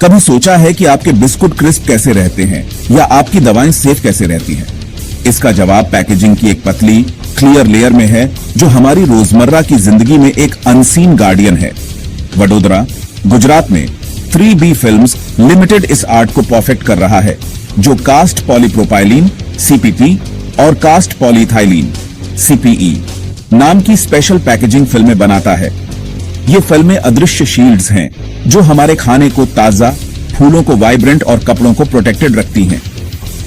कभी सोचा है कि आपके बिस्कुट क्रिस्प कैसे रहते हैं या आपकी दवाएं सेफ कैसे रहती हैं? इसका जवाब पैकेजिंग की एक पतली क्लियर लेयर में है जो हमारी रोजमर्रा की जिंदगी में एक अनसीन गार्डियन है। वडोदरा, गुजरात में 3B फिल्म्स लिमिटेड इस आर्ट को परफेक्ट कर रहा है, जो कास्ट पॉलीप्रोपाइलीन CPP और कास्ट पॉलीइथाइलीन CPE नाम की स्पेशल पैकेजिंग फिल्में बनाता है। ये फिल्में अदृश्य शील्ड्स हैं जो हमारे खाने को ताजा, फूलों को वाइब्रेंट और कपड़ों को प्रोटेक्टेड रखती हैं।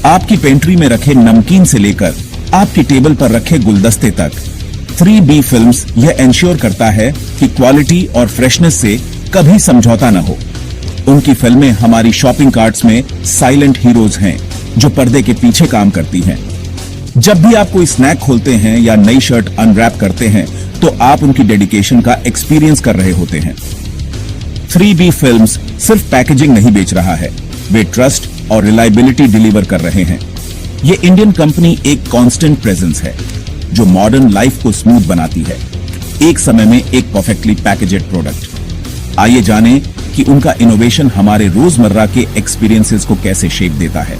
आपकी पेंट्री में रखे नमकीन से लेकर आपकी टेबल पर रखे गुलदस्ते तक 3B फिल्म्स यह एंश्योर करता है कि क्वालिटी और फ्रेशनेस से कभी समझौता न हो। उनकी फिल्में हमारी शॉपिंग कार्ट्स में साइलेंट हीरोज हैं जो पर्दे के पीछे काम करती हैं। जब भी आप कोई स्नैक खोलते हैं या नई शर्ट अनरैप करते हैं तो आप उनकी डेडिकेशन का एक्सपीरियंस कर रहे होते हैं। 3B फिल्म्स सिर्फ पैकेजिंग नहीं बेच रहा है, वे ट्रस्ट और रिलायबिलिटी डिलीवर कर रहे हैं। ये इंडियन कंपनी एक कांस्टेंट प्रेजेंस है जो मॉडर्न लाइफ को स्मूथ बनाती है, एक समय में एक परफेक्टली पैकेजेड प्रोडक्ट। आइए जानें कि उनका इनोवेशन हमारे रोजमर्रा के एक्सपीरियंसेस को कैसे शेप देता है।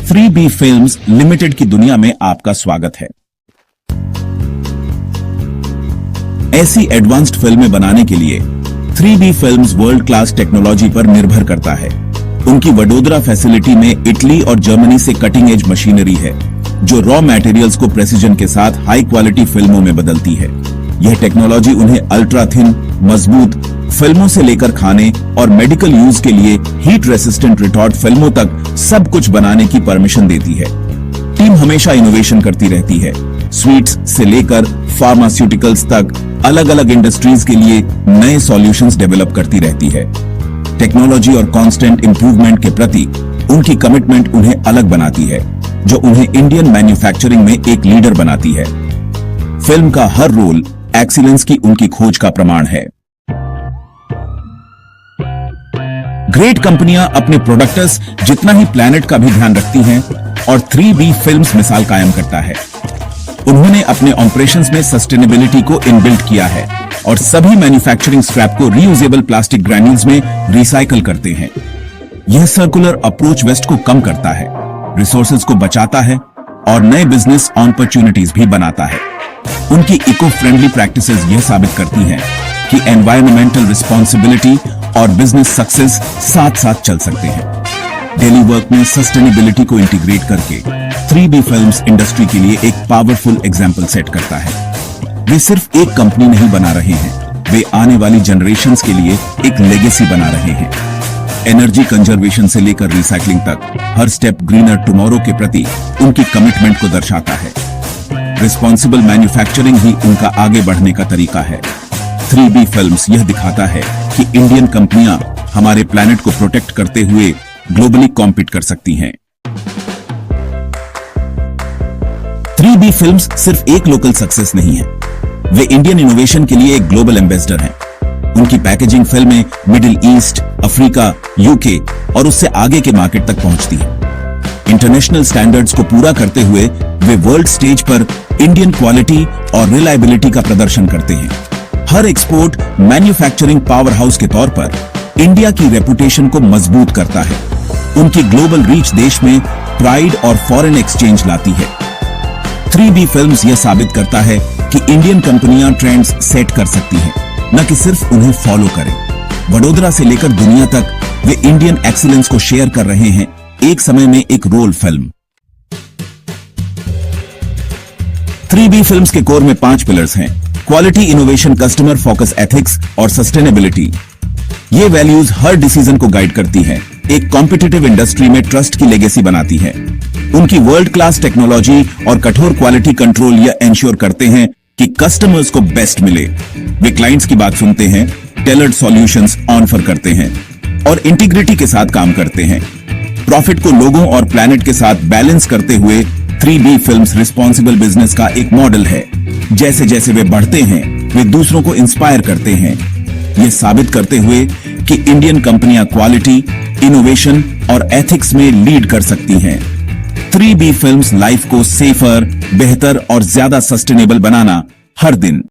3B फिल्म्स लिमिटेड की दुनिया में आपका स्वागत है। ऐसी एडवांस्ड फिल्में बनाने के लिए 3B films world class technology पर निर्भर करता है। उनकी वडोदरा फैसिलिटी में इटली और जर्मनी से कटिंग एज मशीनरी है जो रॉ मटेरियल्स को प्रेसिजन के साथ हाई क्वालिटी फिल्मों में बदलती है। यह टेक्नोलॉजी उन्हें अल्ट्रा थिन, मजबूत फिल्मों से लेकर खाने और मेडिकल यूज के लिए हीट रेसिस्टेंट रिटॉर्ट फिल्मों तक सब कुछ बनाने की परमिशन देती है। टीम हमेशा इनोवेशन करती रहती है, स्वीट्स से लेकर फार्मास्यूटिकल्स तक अलग अलग इंडस्ट्रीज के लिए नए सॉल्यूशंस डेवलप करती रहती है। टेक्नोलॉजी और कांस्टेंट इंप्रूवमेंट के प्रति उनकी कमिटमेंट उन्हें अलग बनाती है, जो उन्हें इंडियन मैन्युफैक्चरिंग में एक लीडर बनाती है। फिल्म का हर रोल एक्सीलेंस की उनकी खोज का प्रमाण है। ग्रेट कंपनियां अपने प्रोडक्ट्स जितना ही प्लैनेट का भी ध्यान रखती हैं और 3B फिल्म्स मिसाल कायम करता है। उन्होंने अपने ऑपरेशंस में सस्टेनेबिलिटी को इनबिल्ट किया है और सभी मैन्युफैक्चरिंग स्क्रैप को रीयूजेबल प्लास्टिक ग्रैन्यूल्स में रिसाइकल करते हैं। यह सर्कुलर अप्रोच वेस्ट को कम करता है, रिसोर्सेज को बचाता है और नए बिजनेस अपॉर्चुनिटीज भी बनाता है। उनकी इको फ्रेंडली प्रैक्टिसेस यह साबित करती हैं कि एनवायरमेंटल रिस्पॉन्सिबिलिटी और बिजनेस सक्सेस साथ साथ चल सकते हैं। डेली वर्क में सस्टेनेबिलिटी को इंटीग्रेट करके 3B फिल्म्स इंडस्ट्री के लिए एक पावरफुल एग्जाम्पल सेट करता है। वे सिर्फ एक कंपनी नहीं बना रहे हैं, वे आने वाली जनरेशंस के लिए एक लेगेसी बना रहे हैं। एनर्जी कंजर्वेशन से लेकर रिसाइकलिंग तक हर स्टेप ग्रीनर टुमारो के प्रति उनकी कमिटमेंट को दर्शाता है। रिस्पॉन्सिबल मैन्युफैक्चरिंग ही उनका आगे बढ़ने का तरीका है। 3B फिल्म्स यह दिखाता है कि इंडियन कंपनियां हमारे प्लैनेट को प्रोटेक्ट करते हुए ग्लोबली कॉम्पीट कर सकती हैं। 3B फिल्म्स सिर्फ एक लोकल सक्सेस नहीं है, वे इंडियन इनोवेशन के लिए एक ग्लोबल एम्बेसडर हैं। उनकी पैकेजिंग फिल्में मिडिल ईस्ट, अफ्रीका, यूके और उससे आगे के मार्केट तक पहुंचती हैं। इंटरनेशनल स्टैंडर्ड्स को पूरा करते हुए वे वर्ल्ड स्टेज पर इंडियन क्वालिटी और रिलायबिलिटी का प्रदर्शन करते हैं। हर एक्सपोर्ट मैन्युफैक्चरिंग पावर हाउस के तौर पर इंडिया की रेपुटेशन को मजबूत करता है। उनकी ग्लोबल रीच देश में प्राइड और फॉरेन एक्सचेंज लाती है। 3B फिल्म्स यह साबित करता है कि इंडियन कंपनियां ट्रेंड्स सेट कर सकती हैं, न कि सिर्फ उन्हें फॉलो करें। वडोदरा से लेकर दुनिया तक वे इंडियन एक्सीलेंस को शेयर कर रहे हैं, एक समय में एक रोल फिल्म। 3B फिल्म्स के कोर में 5 पिलर्स हैं: quality, innovation, customer focus, ethics और सस्टेनेबिलिटी। ये वैल्यूज हर डिसीजन को गाइड करती हैं, एक कॉम्पिटिटिव इंडस्ट्री में ट्रस्ट की लेगेसी बनाती है। उनकी वर्ल्ड क्लास टेक्नोलॉजी और कठोर क्वालिटी कंट्रोल यह एंश्योर करते हैं कि कस्टमर्स को बेस्ट मिले। वे क्लाइंट्स की बात सुनते हैं, टेलर्ड सॉल्यूशंस ऑफर करते हैं और इंटीग्रिटी के साथ काम करते हैं। प्रॉफिट को लोगों और प्लैनेट के साथ बैलेंस करते हुए 3B फिल्म्स रिस्पॉन्सिबल बिजनेस का एक मॉडल है। जैसे जैसे वे बढ़ते हैं, वे दूसरों को इंस्पायर करते हैं, ये साबित करते हुए कि इंडियन कंपनियां क्वालिटी, इनोवेशन और एथिक्स में लीड कर सकती हैं। 3B फिल्म्स लाइफ को सेफर, बेहतर और ज्यादा सस्टेनेबल बनाना हर दिन